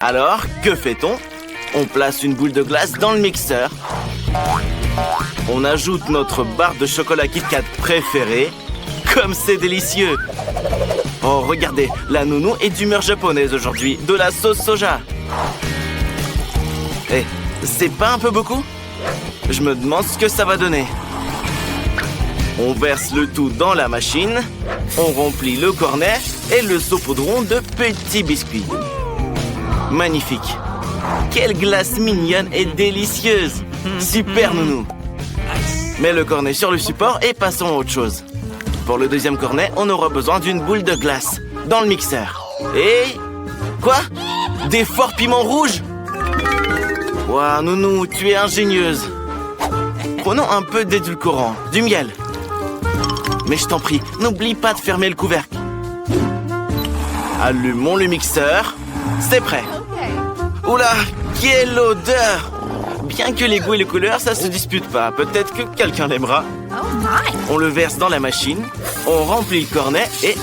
Alors, que fait-on? On place une boule de glace dans le mixeur. On ajoute notre barre de chocolat Kit Kat préférée. Comme c'est délicieux! Oh, regardez, la nounou est d'humeur japonaise aujourd'hui, de la sauce soja. Eh, c'est pas un peu beaucoup? Je me demande ce que ça va donner. On verse le tout dans la machine, on remplit le cornet et le saupoudron de petits biscuits. Magnifique! Quelle glace mignonne et délicieuse! Super nounou! Mets le cornet sur le support et passons à autre chose. Pour le deuxième cornet, on aura besoin d'une boule de glace dans le mixeur. Et... Quoi? Des forts piments rouges? Ouah, nounou, tu es ingénieuse. Prenons un peu d'édulcorant, du miel. Mais je t'en prie, n'oublie pas de fermer le couvercle. Allumons le mixeur. C'est prêt. Oula, quelle odeur! Bien que les goûts et les couleurs, ça se dispute pas. Peut-être que quelqu'un l'aimera. On le verse dans la machine, on remplit le cornet et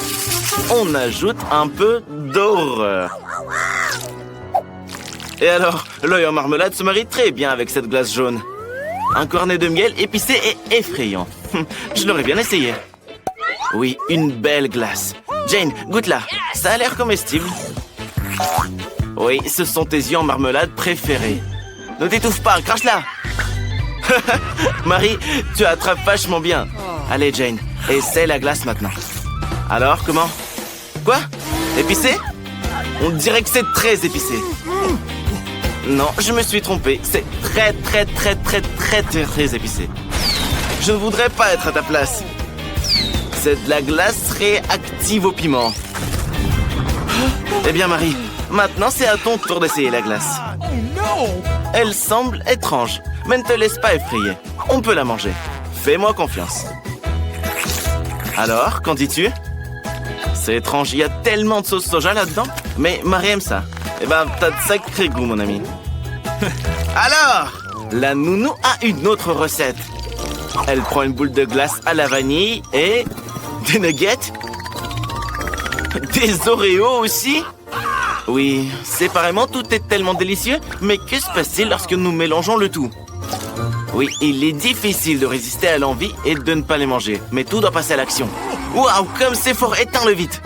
on ajoute un peu d'horreur. Et alors, l'œil en marmelade se marie très bien avec cette glace jaune. Un cornet de miel épicé et effrayant. Je l'aurais bien essayé. Oui, une belle glace. Jane, goûte-la. Ça a l'air comestible. Oui, ce sont tes yeux en marmelade préférés. Ne t'étouffe pas, crache-la. Marie, tu attrapes vachement bien. Allez, Jane, essaie la glace maintenant. Alors, comment? Quoi? Épicé? On dirait que c'est très épicé. Non, je me suis trompé. C'est très épicé. Je ne voudrais pas être à ta place. C'est de la glace réactive au piment. Eh bien, Marie, maintenant c'est à ton tour d'essayer la glace. Elle semble étrange, mais ne te laisse pas effrayer. On peut la manger. Fais-moi confiance. Alors, qu'en dis-tu? C'est étrange, il y a tellement de sauce soja là-dedans. Mais Marie aime ça. Eh ben, t'as de sacrés goûts, mon ami. Alors, la nounou a une autre recette. Elle prend une boule de glace à la vanille et... des nuggets? Des Oreos aussi? Oui, séparément, tout est tellement délicieux. Mais que se passe-t-il lorsque nous mélangeons le tout? Oui, il est difficile de résister à l'envie et de ne pas les manger. Mais tout doit passer à l'action. Waouh, comme c'est fort, éteins-le vite.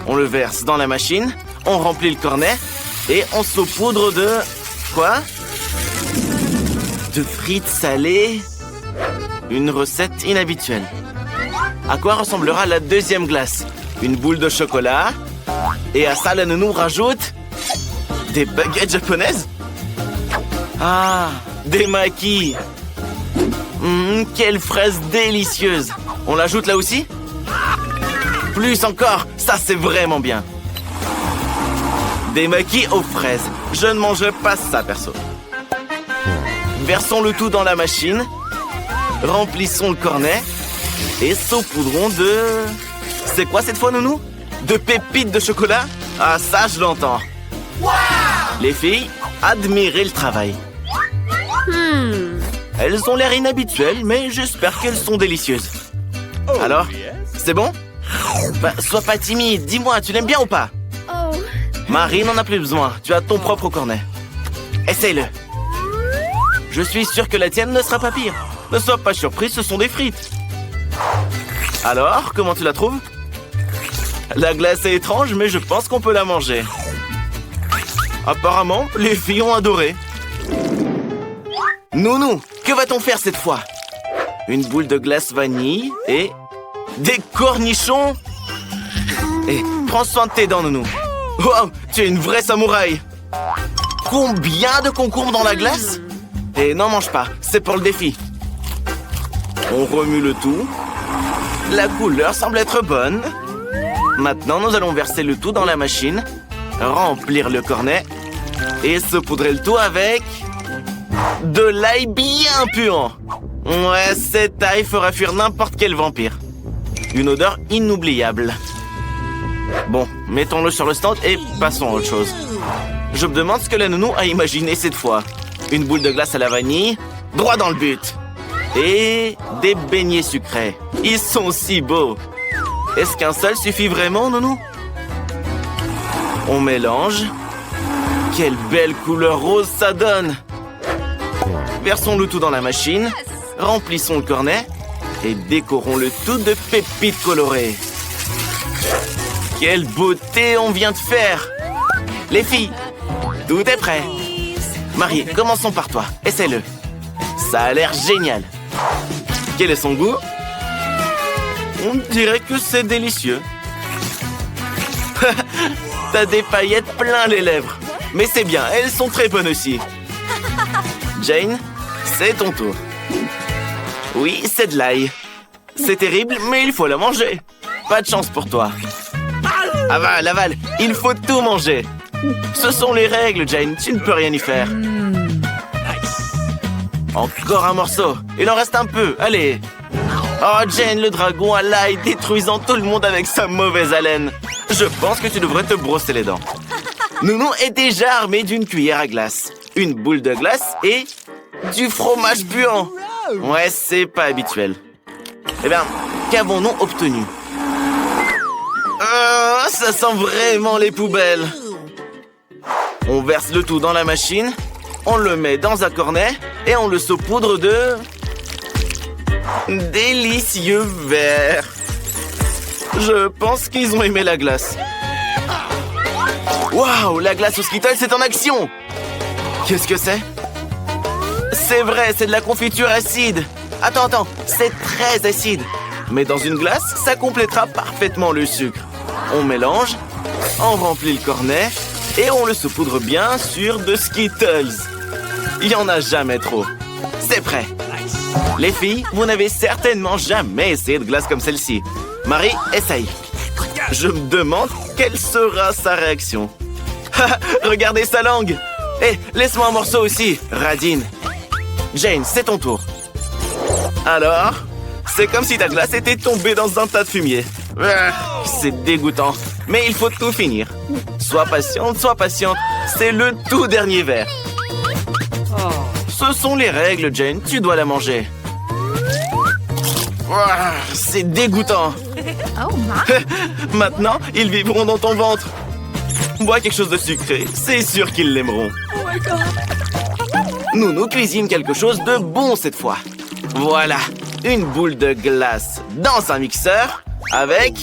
On le verse dans la machine, on remplit le cornet et on saupoudre de... Quoi? De frites salées? Une recette inhabituelle. À quoi ressemblera la deuxième glace? Une boule de chocolat? Et à ça, la nounou rajoute... des baguettes japonaises? Ah, des makis. Quelle fraise délicieuse. On l'ajoute là aussi? Plus encore, ça c'est vraiment bien. Des makis aux fraises. Je ne mangerai pas ça, perso. Versons le tout dans la machine. Remplissons le cornet. Et saupoudrons de... C'est quoi cette fois, nounou? De pépites de chocolat? Ah, ça, je l'entends. Les filles, admirez le travail. Elles ont l'air inhabituelles, mais j'espère qu'elles sont délicieuses. Alors, c'est bon? Bah, sois pas timide, dis-moi, tu l'aimes bien ou pas? Marie n'en a plus besoin, tu as ton propre cornet. Essaye-le. Je suis sûr que la tienne ne sera pas pire. Ne sois pas surpris, ce sont des frites. Alors, comment tu la trouves? La glace est étrange, mais je pense qu'on peut la manger. Apparemment, les filles ont adoré. Nounou, que va-t-on faire cette fois? Une boule de glace vanille et... des cornichons? Et prends soin de tes dents, nounou. Wow, tu es une vraie samouraï. Combien de concombres dans la glace? Et n'en mange pas, c'est pour le défi. On remue le tout. La couleur semble être bonne. Maintenant, nous allons verser le tout dans la machine, remplir le cornet et saupoudrer le tout avec... de l'ail bien puant. Ouais, cet ail fera fuir n'importe quel vampire. Une odeur inoubliable. Bon, mettons-le sur le stand et passons à autre chose. Je me demande ce que la nounou a imaginé cette fois. Une boule de glace à la vanille, droit dans le but. Et des beignets sucrés. Ils sont si beaux. Est-ce qu'un seul suffit vraiment, nounou? On mélange. Quelle belle couleur rose ça donne! Versons le tout dans la machine, remplissons le cornet et décorons le tout de pépites colorées. Quelle beauté on vient de faire! Les filles, tout est prêt. Marie, commençons par toi. Essaie-le. Ça a l'air génial. Quel est son goût? On dirait que c'est délicieux. T'as des paillettes plein les lèvres. Mais c'est bien, elles sont très bonnes aussi. Jane, c'est ton tour. Oui, c'est de l'ail. C'est terrible, mais il faut la manger. Pas de chance pour toi. Avale, avale, il faut tout manger. Ce sont les règles, Jane, tu ne peux rien y faire. Encore un morceau. Il en reste un peu, allez. Oh, Jane, le dragon à l'ail détruisant tout le monde avec sa mauvaise haleine. Je pense que tu devrais te brosser les dents. Nounou est déjà armé d'une cuillère à glace, une boule de glace et du fromage puant. Ouais, c'est pas habituel. Eh bien, qu'avons-nous obtenu? Ça sent vraiment les poubelles. On verse le tout dans la machine, on le met dans un cornet et on le saupoudre de... délicieux verre. Je pense qu'ils ont aimé la glace. Waouh, la glace aux Skittles, c'est en action! Qu'est-ce que c'est? C'est vrai, c'est de la confiture acide. Attends, c'est très acide. Mais dans une glace, ça complétera parfaitement le sucre. On mélange, on remplit le cornet et on le saupoudre bien sûr de Skittles. Il n'y en a jamais trop. C'est prêt. Les filles, vous n'avez certainement jamais essayé de glace comme celle-ci. Marie, essaye. Je me demande quelle sera sa réaction. Regardez sa langue. Laisse-moi un morceau aussi, Radine. Jane, c'est ton tour. Alors, c'est comme si ta glace était tombée dans un tas de fumier. C'est dégoûtant, mais il faut tout finir. Sois patiente, c'est le tout dernier verre. Ce sont les règles, Jane, tu dois la manger. C'est dégoûtant. Maintenant, ils vivront dans ton ventre. Bois quelque chose de sucré, c'est sûr qu'ils l'aimeront. Nounou cuisine quelque chose de bon cette fois. Voilà, une boule de glace dans un mixeur avec...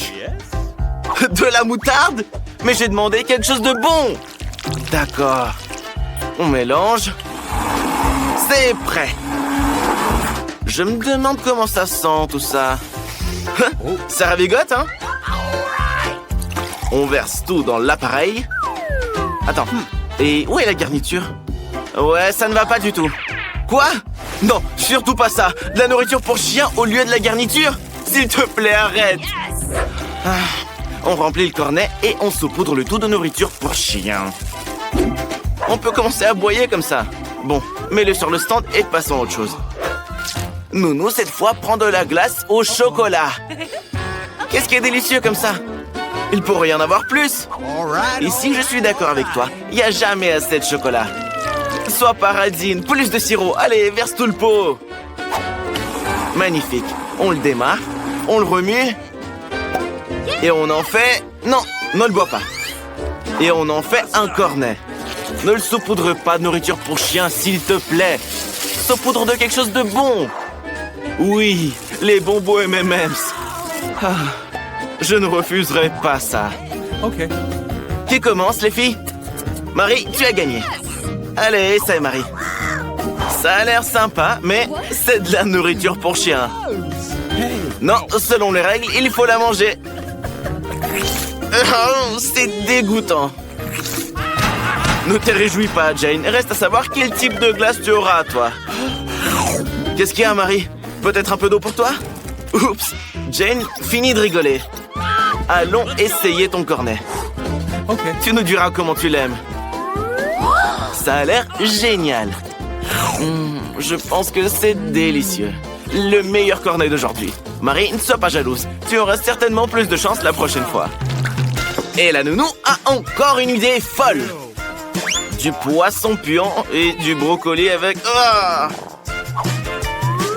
de la moutarde? Mais j'ai demandé quelque chose de bon. D'accord. On mélange. C'est prêt. Je me demande comment ça sent tout ça. Ça ravigote, hein? On verse tout dans l'appareil. Attends, et où est la garniture? Ouais, ça ne va pas du tout. Quoi? Non, surtout pas ça. De la nourriture pour chien au lieu de la garniture? S'il te plaît, arrête. On remplit le cornet et on saupoudre le tout de nourriture pour chien. On peut commencer à aboyer comme ça. Bon, mets-le sur le stand et passons à autre chose. Nounou, cette fois, prend de la glace au chocolat. Qu'est-ce qui est délicieux comme ça? Il pourrait y en avoir plus. Ici, je suis d'accord avec toi. Il n'y a jamais assez de chocolat. Sois paradine, plus de sirop. Allez, verse tout le pot. Magnifique. On le démarre, on le remue. Et on en fait... Non, ne le bois pas. Et on en fait un cornet. Ne le saupoudre pas de nourriture pour chien, s'il te plaît. Saupoudre de quelque chose de bon. Oui, les bonbons M&M's. Je ne refuserai pas ça. Ok. Qui commence, les filles? Marie, tu as gagné. Allez, essaye, Marie. Ça a l'air sympa, mais c'est de la nourriture pour chien. Non, selon les règles, il faut la manger. C'est dégoûtant. Ne te réjouis pas, Jane. Reste à savoir quel type de glace tu auras, toi. Qu'est-ce qu'il y a, Marie? Peut-être un peu d'eau pour toi? Oups. Jane, finis de rigoler. Allons essayer ton cornet. Ok. Tu nous diras comment tu l'aimes. Ça a l'air génial. Je pense que c'est délicieux. Le meilleur cornet d'aujourd'hui. Marie, ne sois pas jalouse. Tu auras certainement plus de chance la prochaine fois. Et la nounou a encore une idée folle. Du poisson puant et du brocoli avec...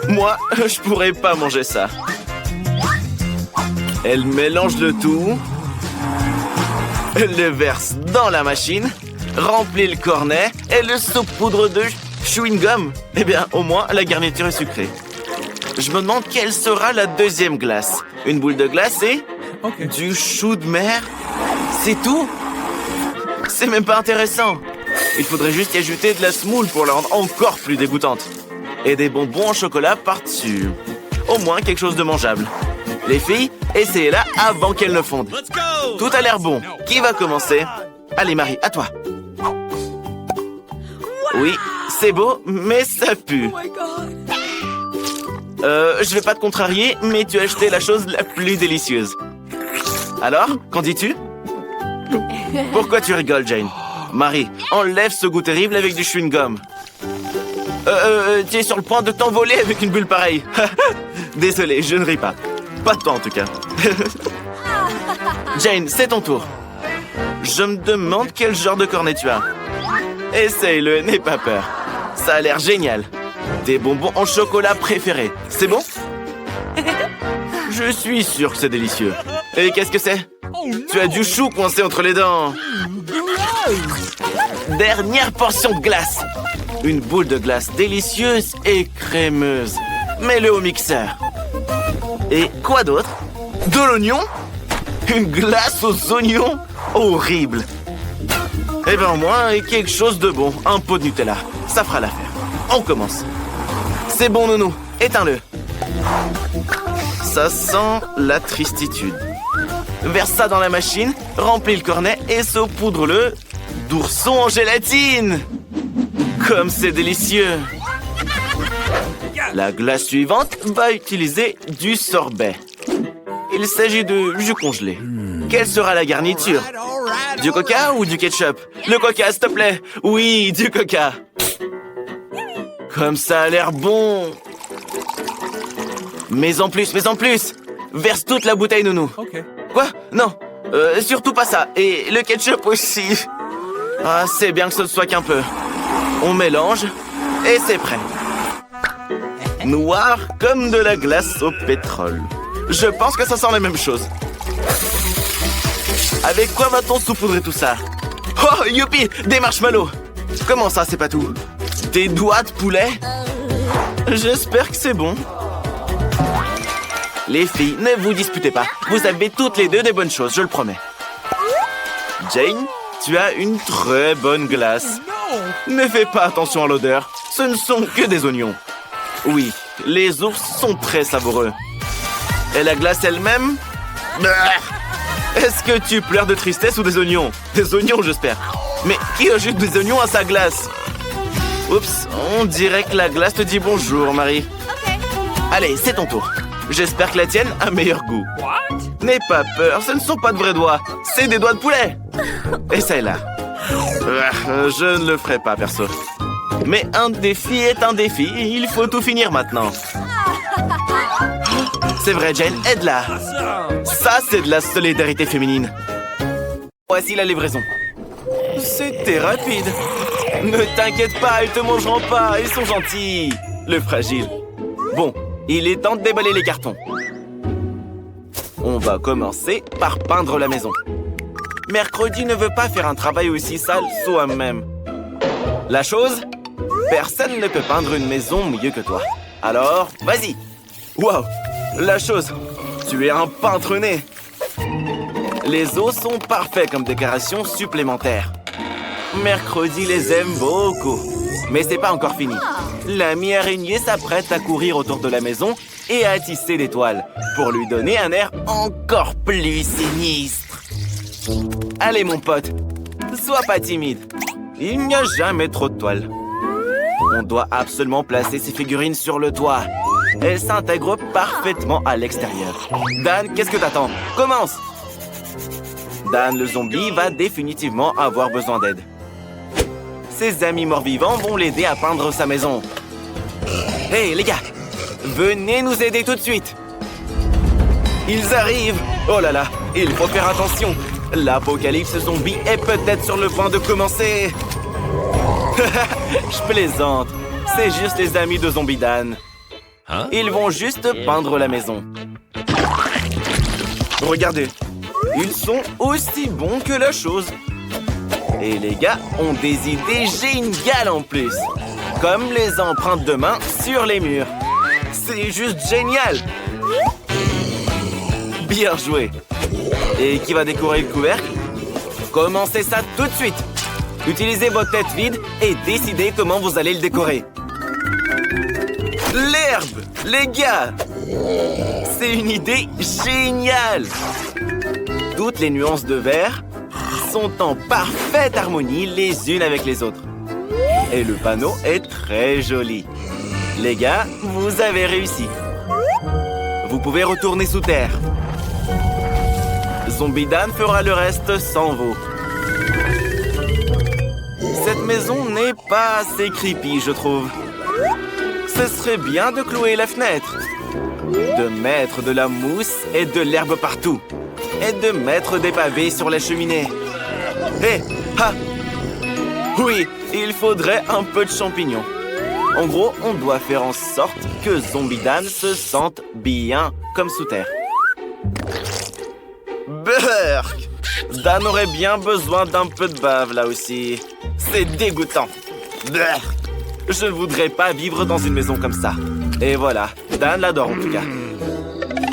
Moi, je pourrais pas manger ça. Elle mélange le tout. Elle le verse dans la machine. remplis le cornet et le saupoudre de chewing-gum. Eh bien, au moins, la garniture est sucrée. Je me demande quelle sera la deuxième glace. Une boule de glace et du chou de mer. C'est tout? C'est même pas intéressant. Il faudrait juste y ajouter de la semoule pour la rendre encore plus dégoûtante. Et des bonbons en chocolat par-dessus. Au moins quelque chose de mangeable. Les filles, essayez-la avant qu'elle ne fonde. Tout a l'air bon. Qui va commencer? Allez, Marie, à toi. Oui, c'est beau, mais ça pue. Je vais pas te contrarier, mais tu as acheté la chose la plus délicieuse. Alors, qu'en dis-tu? Pourquoi tu rigoles, Jane? Marie, enlève ce goût terrible avec du chewing-gum. Tu es sur le point de t'envoler avec une bulle pareille. Désolé, je ne ris pas. Pas de toi, en tout cas. Jane, c'est ton tour. Je me demande quel genre de cornet tu as. Essaye-le, n'aie pas peur. Ça a l'air génial. Tes bonbons en chocolat préférés. C'est bon? Je suis sûr que c'est délicieux. Et qu'est-ce que c'est? Tu as du chou coincé entre les dents. Dernière portion de glace. Une boule de glace délicieuse et crémeuse. Mets-le au mixeur. Et quoi d'autre? De l'oignon? Une glace aux oignons? Horrible. Eh bien, au moins, quelque chose de bon. Un pot de Nutella. Ça fera l'affaire. On commence. C'est bon, nounou. Éteins-le. Ça sent la tristitude. Verse ça dans la machine, remplis le cornet et saupoudre-le d'ourson en gélatine. Comme c'est délicieux. La glace suivante va utiliser du sorbet. Il s'agit de jus congelé. Quelle sera la garniture? Du coca ou du ketchup? Le coca, s'il te plaît. Oui, du coca. Comme ça a l'air bon. Mais en plus. Verse toute la bouteille, nounou. Quoi? Non. Surtout pas ça. Et le ketchup aussi. Ah, c'est bien que ce ne soit qu'un peu. On mélange et c'est prêt. Noir comme de la glace au pétrole. Je pense que ça sent la même chose. Avec quoi va-t-on saupoudrer tout ça? Oh, youpi! Des marshmallows! Comment ça, c'est pas tout? Des doigts de poulet? J'espère que c'est bon. Les filles, ne vous disputez pas. Vous avez toutes les deux des bonnes choses, je le promets. Jane, tu as une très bonne glace. Ne fais pas attention à l'odeur. Ce ne sont que des oignons. Oui, les ours sont très savoureux. Et la glace elle-même? Est-ce que tu pleures de tristesse ou des oignons? Des oignons, j'espère. Mais qui ajoute des oignons à sa glace? Oups, on dirait que la glace te dit bonjour, Marie. Allez, c'est ton tour. J'espère que la tienne a meilleur goût. N'aie pas peur, ce ne sont pas de vrais doigts. C'est des doigts de poulet. Essaye-la. Je ne le ferai pas, perso. Mais un défi est un défi. Il faut tout finir maintenant. C'est vrai, Jane, aide-la. Ça, c'est de la solidarité féminine. Voici la livraison. C'était rapide. Ne t'inquiète pas, ils te mangeront pas. Ils sont gentils. Le fragile. Bon, il est temps de déballer les cartons. On va commencer par peindre la maison. Mercredi ne veut pas faire un travail aussi sale soi-même. La chose? Personne ne peut peindre une maison mieux que toi. Alors, vas-y. Wow! La chose, tu es un peintre né. Les os sont parfaits comme décoration supplémentaire. Mercredi les aime beaucoup. Mais c'est pas encore fini. L'ami araignée s'apprête à courir autour de la maison et à tisser des toiles pour lui donner un air encore plus sinistre. Allez mon pote, sois pas timide. Il n'y a jamais trop de toiles. On doit absolument placer ces figurines sur le toit. Elles s'intègrent parfaitement à l'extérieur. Dan, qu'est-ce que t'attends? Commence! Dan le zombie va définitivement avoir besoin d'aide. Ses amis morts-vivants vont l'aider à peindre sa maison. Hey les gars, venez nous aider tout de suite. Ils arrivent. Oh là là, il faut faire attention. L'apocalypse zombie est peut-être sur le point de commencer. Je plaisante. C'est juste les amis de Zombie Dan. Ils vont juste peindre la maison. Regardez, ils sont aussi bons que la chose. Et les gars ont des idées géniales en plus. Comme les empreintes de main sur les murs. C'est juste génial! Bien joué! Et qui va décorer le couvercle? Commencez ça tout de suite! Utilisez votre tête vide et décidez comment vous allez le décorer. L'herbe! Les gars! C'est une idée géniale! Toutes les nuances de vert sont en parfaite harmonie les unes avec les autres. Et le panneau est très joli. Les gars, vous avez réussi. Vous pouvez retourner sous terre. Zombie Dan fera le reste sans vous. Cette maison n'est pas assez creepy, je trouve. Ce serait bien de clouer la fenêtre, de mettre de la mousse et de l'herbe partout, et de mettre des pavés sur la cheminée. Hé, ha! Oui, il faudrait un peu de champignons. En gros, on doit faire en sorte que Zombie Dan se sente bien comme sous terre. Burk! Dan aurait bien besoin d'un peu de bave là aussi. C'est dégoûtant. Burk! Je ne voudrais pas vivre dans une maison comme ça. Et voilà, Dan l'adore en tout cas.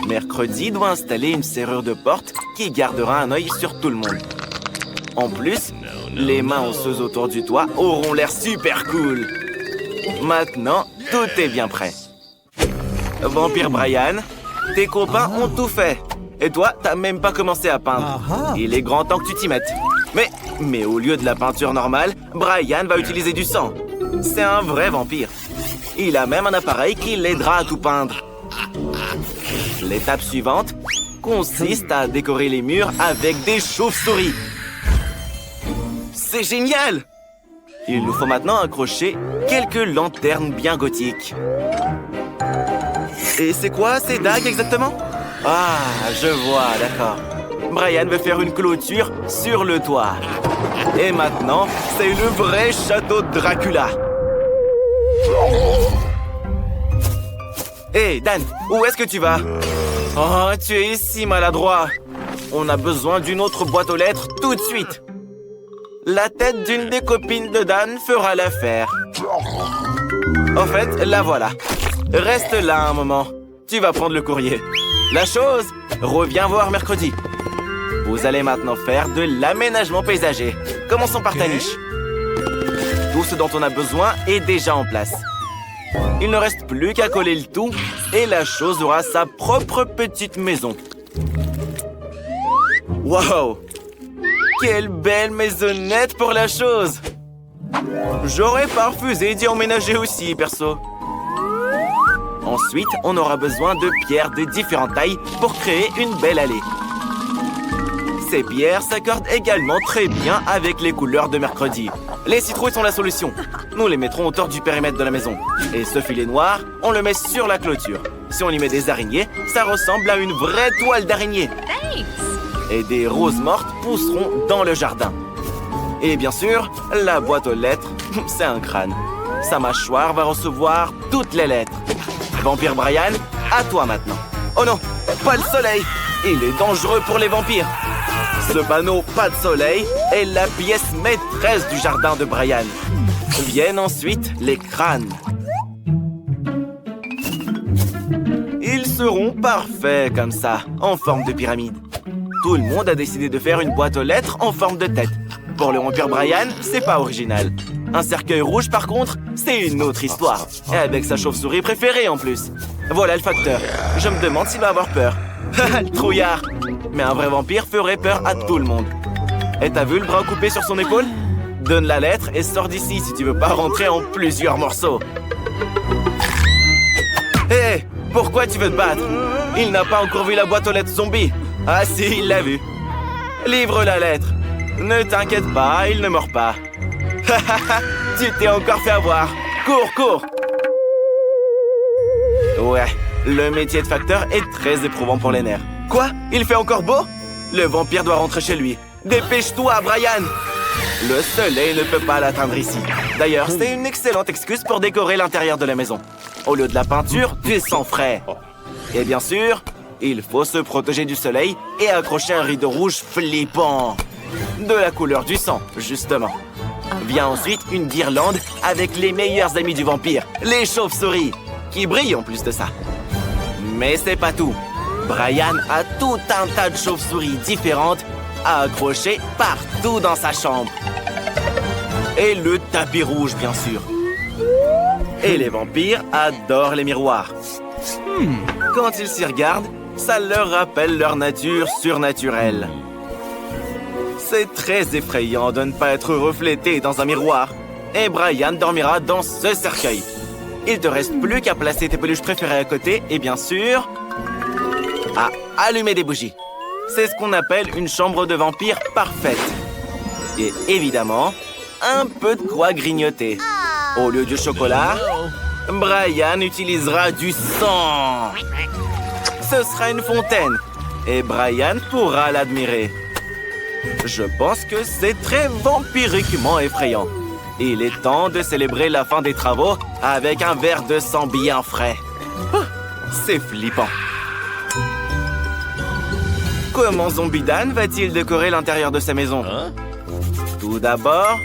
Mercredi doit installer une serrure de porte qui gardera un œil sur tout le monde. En plus, les mains osseuses autour du toit auront l'air super cool. Maintenant, tout est bien prêt. Vampire Brian, tes copains ont tout fait. Et toi, t'as même pas commencé à peindre. Il est grand temps que tu t'y mettes. Mais au lieu de la peinture normale, Brian va utiliser du sang. C'est un vrai vampire. Il a même un appareil qui l'aidera à tout peindre. L'étape suivante consiste à décorer les murs avec des chauves-souris. C'est génial! Il nous faut maintenant accrocher quelques lanternes bien gothiques. Et c'est quoi ces dagues exactement? Ah, je vois, d'accord. Brian veut faire une clôture sur le toit. Et maintenant, c'est le vrai château de Dracula. Hé, Dan, où est-ce que tu vas? Oh, tu es si maladroit. On a besoin d'une autre boîte aux lettres tout de suite. La tête d'une des copines de Dan fera l'affaire. En fait, la voilà. Reste là un moment. Tu vas prendre le courrier. La chose, reviens voir mercredi. Vous allez maintenant faire de l'aménagement paysager. Commençons par ta niche. Tout ce dont on a besoin est déjà en place. Il ne reste plus qu'à coller le tout et la chose aura sa propre petite maison. Wow! Quelle belle maisonnette pour la chose! J'aurais pas refusé d'y emménager aussi, perso. Ensuite, on aura besoin de pierres de différentes tailles pour créer une belle allée. Ces pierres s'accordent également très bien avec les couleurs de mercredi. Les citrouilles sont la solution. Nous les mettrons à hauteur du périmètre de la maison. Et ce filet noir, on le met sur la clôture. Si on y met des araignées, ça ressemble à une vraie toile d'araignée. Et des roses mortes pousseront dans le jardin. Et bien sûr, la boîte aux lettres, c'est un crâne. Sa mâchoire va recevoir toutes les lettres. Vampire Brian, à toi maintenant. Oh non, pas le soleil! Il est dangereux pour les vampires. Ce panneau « Pas de soleil » est la pièce maîtresse du jardin de Brian. Viennent ensuite les crânes. Ils seront parfaits comme ça, en forme de pyramide. Tout le monde a décidé de faire une boîte aux lettres en forme de tête. Pour le vampire Brian, c'est pas original. Un cercueil rouge, par contre, c'est une autre histoire. Et avec sa chauve-souris préférée en plus. Voilà le facteur. Je me demande s'il va avoir peur. Le trouillard! Mais un vrai vampire ferait peur à tout le monde. Et t'as vu le bras coupé sur son épaule? Donne la lettre et sors d'ici si tu veux pas rentrer en plusieurs morceaux. Hé! Pourquoi tu veux te battre? Il n'a pas encore vu la boîte aux lettres zombie. Ah si, il l'a vu. Livre la lettre. Ne t'inquiète pas, il ne mord pas. Tu t'es encore fait avoir. Cours, cours! Ouais, le métier de facteur est très éprouvant pour les nerfs. Quoi? Il fait encore beau? Le vampire doit rentrer chez lui. Dépêche-toi, Brian! Le soleil ne peut pas l'atteindre ici. D'ailleurs, c'est une excellente excuse pour décorer l'intérieur de la maison. Au lieu de la peinture, du sang frais. Et bien sûr, il faut se protéger du soleil et accrocher un rideau rouge flippant. De la couleur du sang, justement. Vient ensuite une guirlande avec les meilleurs amis du vampire, les chauves-souris, qui brillent en plus de ça. Mais c'est pas tout. Brian a tout un tas de chauves-souris différentes à accrocher partout dans sa chambre. Et le tapis rouge, bien sûr. Et les vampires adorent les miroirs. Quand ils s'y regardent, ça leur rappelle leur nature surnaturelle. C'est très effrayant de ne pas être reflété dans un miroir. Et Brian dormira dans ce cercueil. Il te reste plus qu'à placer tes peluches préférées à côté et bien sûr, à allumer des bougies. C'est ce qu'on appelle une chambre de vampire parfaite. Et évidemment, un peu de quoi grignoter. Au lieu du chocolat, Brian utilisera du sang. Ce sera une fontaine et Brian pourra l'admirer. Je pense que c'est très vampiriquement effrayant. Il est temps de célébrer la fin des travaux avec un verre de sang bien frais. C'est flippant. Comment Zombie Dan va-t-il décorer l'intérieur de sa maison? Tout d'abord,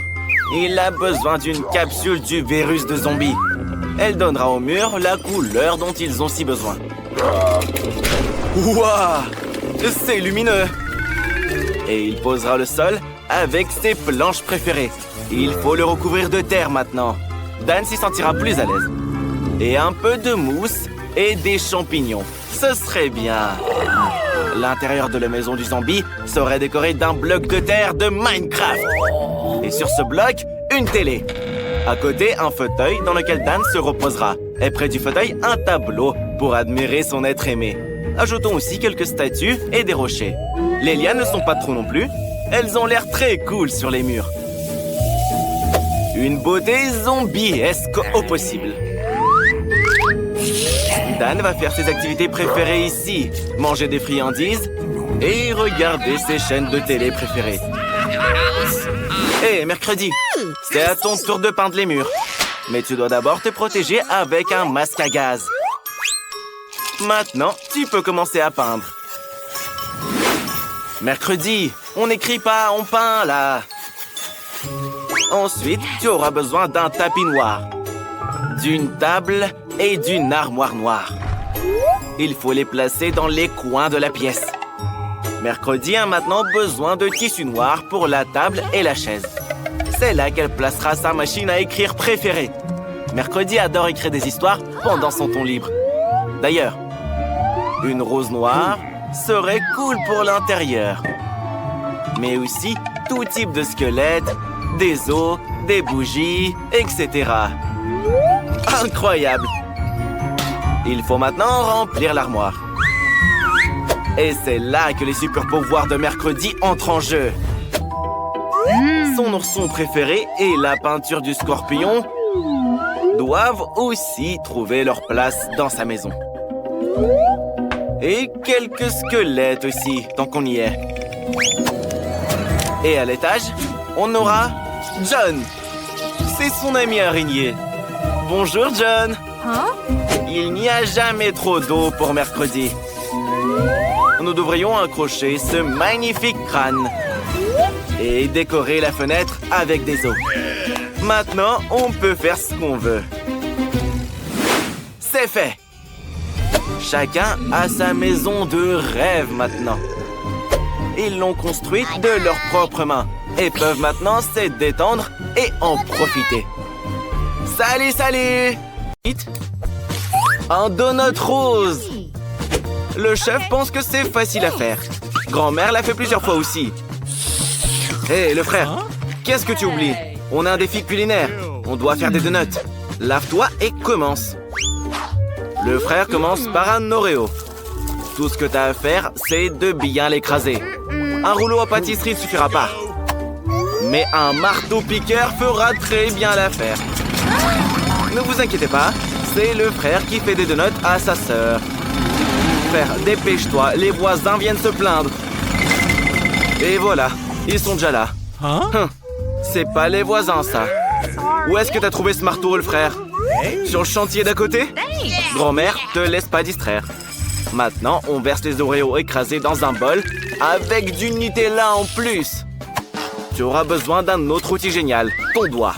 il a besoin d'une capsule du virus de zombie. Elle donnera aux murs la couleur dont ils ont si besoin. Waouh! C'est lumineux! Et il posera le sol avec ses planches préférées. Il faut le recouvrir de terre maintenant. Dan s'y sentira plus à l'aise. Et un peu de mousse et des champignons. Ce serait bien. L'intérieur de la maison du zombie serait décoré d'un bloc de terre de Minecraft. Et sur ce bloc, une télé. À côté, un fauteuil dans lequel Dan se reposera. Et près du fauteuil, un tableau pour admirer son être aimé. Ajoutons aussi quelques statues et des rochers. Les lianes ne sont pas trop non plus. Elles ont l'air très cool sur les murs. Une beauté zombiesque au possible. Dan va faire ses activités préférées ici. Manger des friandises et regarder ses chaînes de télé préférées. Hé, mercredi, c'est à ton tour de peindre les murs. Mais tu dois d'abord te protéger avec un masque à gaz. Maintenant, tu peux commencer à peindre. Mercredi, on n'écrit pas, on peint là. Ensuite, tu auras besoin d'un tapis noir, d'une table et d'une armoire noire. Il faut les placer dans les coins de la pièce. Mercredi a maintenant besoin de tissu noir pour la table et la chaise. C'est là qu'elle placera sa machine à écrire préférée. Mercredi adore écrire des histoires pendant son temps libre. D'ailleurs, une rose noire serait cool pour l'intérieur. Mais aussi tout type de squelette, des os, des bougies, etc. Incroyable! Il faut maintenant remplir l'armoire. Et c'est là que les super pouvoirs de mercredi entrent en jeu. Son ourson préféré et la peinture du scorpion doivent aussi trouver leur place dans sa maison. Et quelques squelettes aussi, tant qu'on y est. Et à l'étage, on aura John. C'est son ami araignée. Bonjour, John. Il n'y a jamais trop d'eau pour mercredi. Nous devrions accrocher ce magnifique crâne et décorer la fenêtre avec des os. Maintenant, on peut faire ce qu'on veut. C'est fait. Chacun a sa maison de rêve maintenant. Ils l'ont construite de leurs propres mains et peuvent maintenant se détendre et en profiter. Salut, salut! Un donut rose! Le chef pense que c'est facile à faire. Grand-mère l'a fait plusieurs fois aussi. Hé, le frère, qu'est-ce que tu oublies? On a un défi culinaire. On doit faire des donuts. Lave-toi et commence. Le frère commence par un Oreo. Tout ce que tu as à faire, c'est de bien l'écraser. Un rouleau à pâtisserie ne suffira pas. Mais un marteau-piqueur fera très bien l'affaire. Ne vous inquiétez pas, c'est le frère qui fait des donuts à sa sœur. Frère, dépêche-toi, les voisins viennent se plaindre. Et voilà, ils sont déjà là. C'est pas les voisins, ça. Où est-ce que t'as trouvé ce marteau, le frère? Sur le chantier d'à côté? Grand-mère, te laisse pas distraire. Maintenant, on verse les Oreos écrasés dans un bol avec du Nutella en plus. tu auras besoin d'un autre outil génial, ton doigt.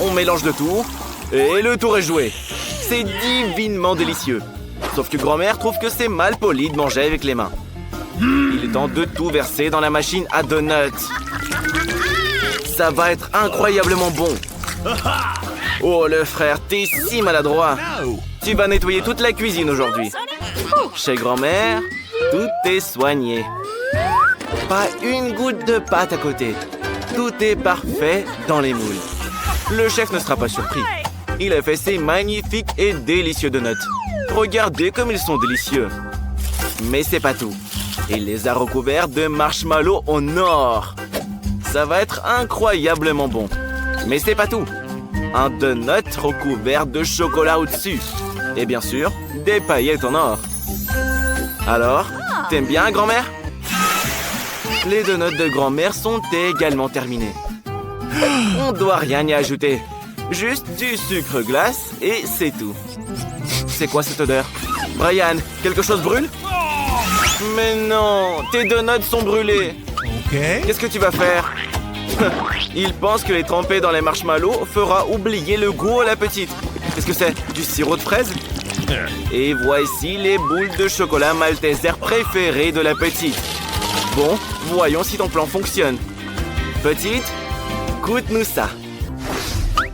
On mélange le tout et le tour est joué. C'est divinement délicieux. Sauf que grand-mère trouve que c'est mal poli de manger avec les mains. Il est temps de tout verser dans la machine à donuts. Ça va être incroyablement bon. Oh, le frère, t'es si maladroit. Tu vas nettoyer toute la cuisine aujourd'hui. Chez grand-mère, tout est soigné. Pas une goutte de pâte à côté. Tout est parfait dans les moules. Le chef ne sera pas surpris. Il a fait ces magnifiques et délicieux donuts. Regardez comme ils sont délicieux. Mais c'est pas tout. Il les a recouverts de marshmallows en or. Ça va être incroyablement bon. Mais c'est pas tout. Un donut recouvert de chocolat au-dessus. Et bien sûr, des paillettes en or. Alors, t'aimes bien, grand-mère? Les donuts de grand-mère sont également terminés. On doit rien y ajouter. Juste du sucre glace et c'est tout. C'est quoi cette odeur? Brian, quelque chose brûle? Mais non, tes donuts sont brûlés. Qu'est-ce que tu vas faire? Il pense que les tremper dans les marshmallows fera oublier le goût à la petite. Qu'est-ce que c'est? Du sirop de fraise? Et voici les boules de chocolat malteser préférées de la petite. Bon, voyons si ton plan fonctionne. Petite, goûte-nous ça.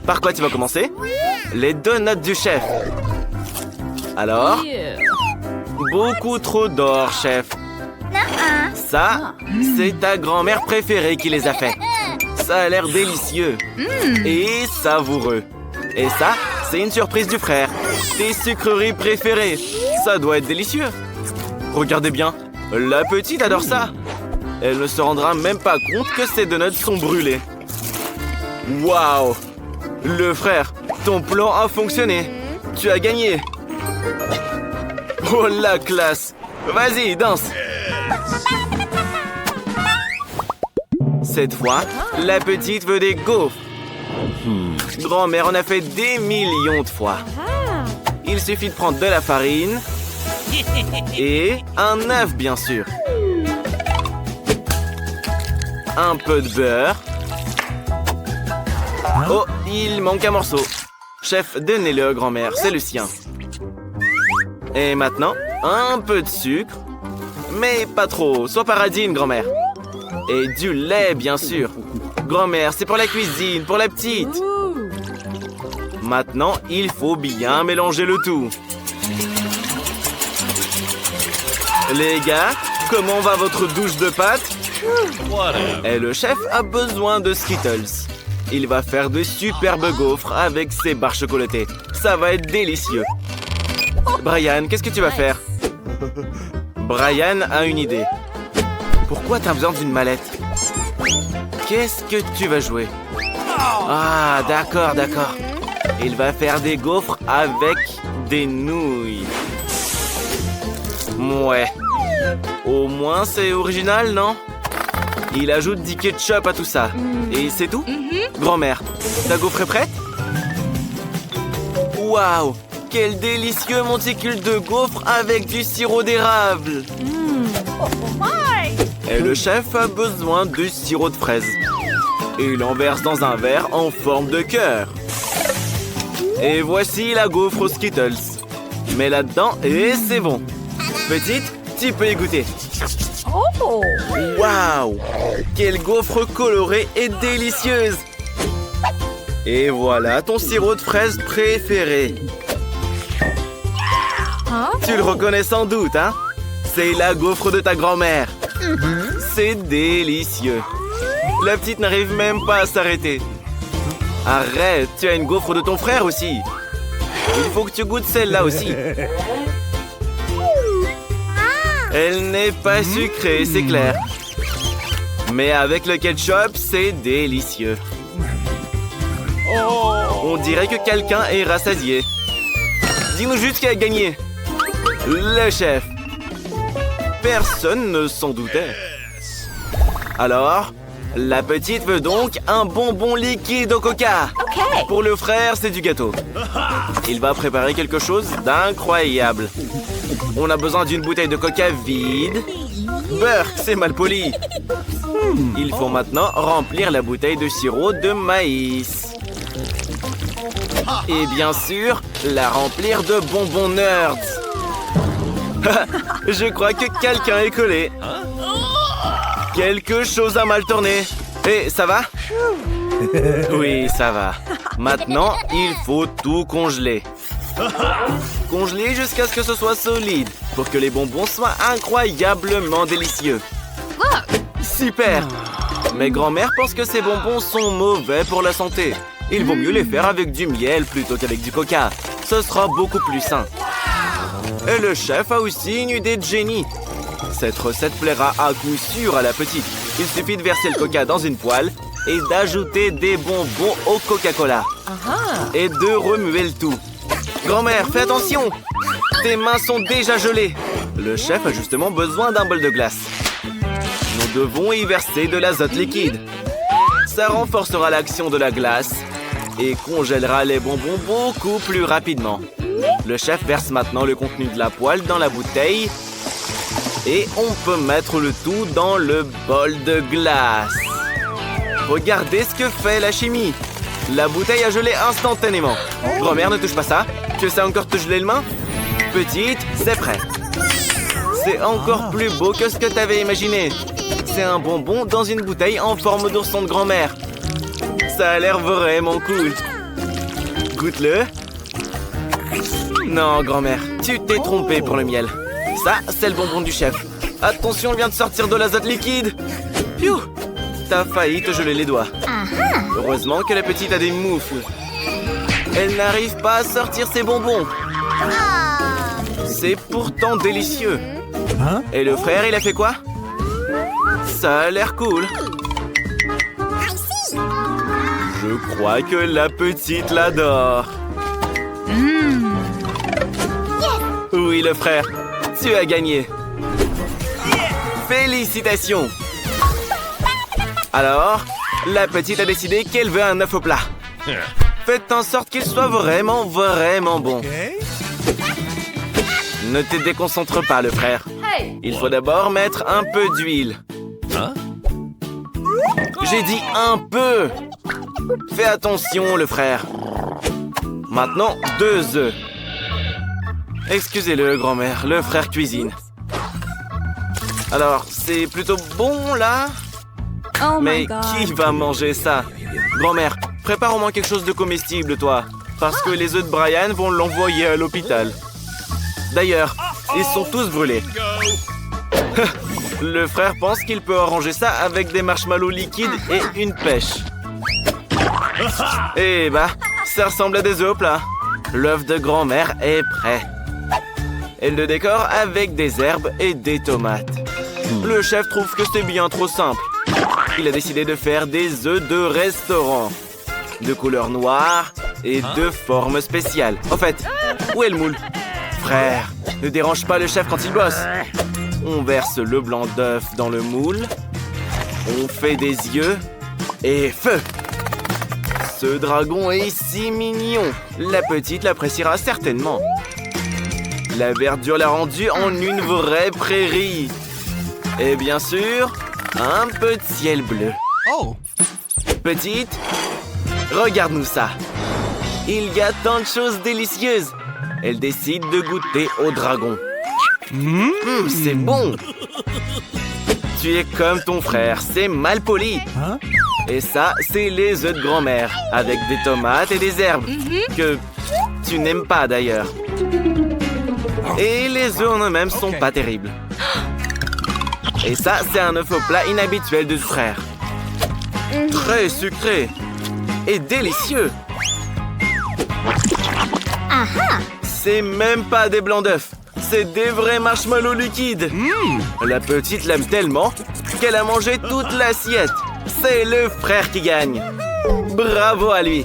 Par quoi tu vas commencer? Les donuts du chef. Alors? Beaucoup trop d'or, chef. Ça, c'est ta grand-mère préférée qui les a fait. Ça a l'air délicieux et savoureux. Et ça, c'est une surprise du frère. Tes sucreries préférées. Ça doit être délicieux. Regardez bien, la petite adore ça. Elle ne se rendra même pas compte que ses donuts sont brûlés. Waouh! Le frère, ton plan a fonctionné. Tu as gagné. Oh la classe! Vas-y, danse! Cette fois, la petite veut des gaufres. Grand-mère en a fait des millions de fois. Il suffit de prendre de la farine et un œuf, bien sûr. Un peu de beurre. Oh, il manque un morceau. Chef, donnez-le à grand-mère, c'est le sien. Et maintenant, un peu de sucre. Mais pas trop, sois paradine, grand-mère. Et du lait, bien sûr. Grand-mère, c'est pour la cuisine, pour la petite. Maintenant, il faut bien mélanger le tout. Les gars, comment va votre douche de pâtes? Et le chef a besoin de Skittles. Il va faire de superbes gaufres avec ses barres chocolatées. Ça va être délicieux. Brian, qu'est-ce que tu vas faire? Brian a une idée. Pourquoi t'as besoin d'une mallette? Qu'est-ce que tu vas jouer? Ah, d'accord, d'accord. Il va faire des gaufres avec des nouilles. Ouais. Au moins, c'est original, non? Il ajoute du ketchup à tout ça. Et c'est tout? Grand-mère, ta gaufre est prête? Waouh! Quel délicieux monticule de gaufres avec du sirop d'érable! Et le chef a besoin de sirop de fraise. Et il en verse dans un verre en forme de cœur. Et voici la gaufre aux Skittles. Mets là-dedans et c'est bon. Petite, tu peux y goûter. Waouh! Quelle gaufre colorée et délicieuse! Et voilà ton sirop de fraise préféré. Tu le reconnais sans doute, hein? C'est la gaufre de ta grand-mère. C'est délicieux. La petite n'arrive même pas à s'arrêter. Arrête, tu as une gaufre de ton frère aussi. Il faut que tu goûtes celle-là aussi. Elle n'est pas sucrée, c'est clair. Mais avec le ketchup, c'est délicieux. On dirait que quelqu'un est rassasié. Dis-nous juste qui a gagné. Le chef. Personne ne s'en doutait. Alors, la petite veut donc un bonbon liquide au coca. Pour le frère, c'est du gâteau. Il va préparer quelque chose d'incroyable. On a besoin d'une bouteille de coca vide. Burk, c'est mal poli. Il faut maintenant remplir la bouteille de sirop de maïs. Et bien sûr, la remplir de bonbons nerds. Je crois que quelqu'un est collé. Quelque chose a mal tourné. Et ça va? Oui, ça va. Maintenant, il faut tout congeler. Congeler jusqu'à ce que ce soit solide, pour que les bonbons soient incroyablement délicieux. Super! Mais grand-mère pense que ces bonbons sont mauvais pour la santé. Il vaut mieux les faire avec du miel plutôt qu'avec du coca. Ce sera beaucoup plus sain. Et le chef a aussi une idée de génie. Cette recette plaira à coup sûr à la petite. Il suffit de verser le coca dans une poêle et d'ajouter des bonbons au Coca-Cola. Et de remuer le tout. Grand-mère, fais attention! Tes mains sont déjà gelées. Le chef a justement besoin d'un bol de glace. Nous devons y verser de l'azote liquide. Ça renforcera l'action de la glace et congèlera les bonbons beaucoup plus rapidement. Le chef verse maintenant le contenu de la poêle dans la bouteille et on peut mettre le tout dans le bol de glace. Regardez ce que fait la chimie. La bouteille a gelé instantanément. Grand-mère, ne touche pas ça. Tu sais encore te geler les mains? Petite, c'est prêt. C'est encore plus beau que ce que t'avais imaginé. C'est un bonbon dans une bouteille en forme d'ourson de grand-mère. Ça a l'air vraiment cool. Goûte-le. Non, grand-mère, tu t'es trompée pour le miel. Ça, c'est le bonbon du chef. Attention, il vient de sortir de l'azote liquide. Piou! T'as failli te geler les doigts. Heureusement que la petite a des moufles. Elle n'arrive pas à sortir ses bonbons. C'est pourtant délicieux. Et le frère, il a fait quoi? Ça a l'air cool. Je crois que la petite l'adore. Oui, le frère, tu as gagné. Félicitations. Alors, la petite a décidé qu'elle veut un œuf au plat. Faites en sorte qu'il soit vraiment bon. Ne te déconcentre pas, le frère. Il faut d'abord mettre un peu d'huile. J'ai dit un peu. Fais attention, le frère. Maintenant, 2 œufs. Excusez-le, grand-mère, le frère cuisine. Alors, c'est plutôt bon, là? Mais qui va manger ça? Grand-mère, prépare au moins quelque chose de comestible, toi. Parce que les œufs de Brian vont l'envoyer à l'hôpital. D'ailleurs, ils sont tous brûlés. Le frère pense qu'il peut arranger ça avec des marshmallows liquides et une pêche. Eh bah, ça ressemble à des œufs au plat. L'œuf de grand-mère est prêt. Elle le décore avec des herbes et des tomates. Le chef trouve que c'est bien trop simple. Il a décidé de faire des œufs de restaurant. De couleur noire et de forme spéciale. En fait, où est le moule? Frère, ne dérange pas le chef quand il bosse. On verse le blanc d'œuf dans le moule. On fait des yeux. Et feu! Ce dragon est si mignon. La petite l'appréciera certainement. La verdure l'a rendu en une vraie prairie. Et bien sûr, un peu de ciel bleu. Petite, regarde-nous ça. Il y a tant de choses délicieuses. Elle décide de goûter au dragon. C'est bon. Tu es comme ton frère, c'est mal poli. Et ça, c'est les œufs de grand-mère, avec des tomates et des herbes, que tu n'aimes pas d'ailleurs. Et les œufs en eux-mêmes sont pas terribles. Et ça, c'est un œuf au plat inhabituel de frère. Très sucré et délicieux. C'est même pas des blancs d'œufs. C'est des vrais marshmallows liquides. La petite l'aime tellement qu'elle a mangé toute l'assiette. C'est le frère qui gagne. Bravo à lui.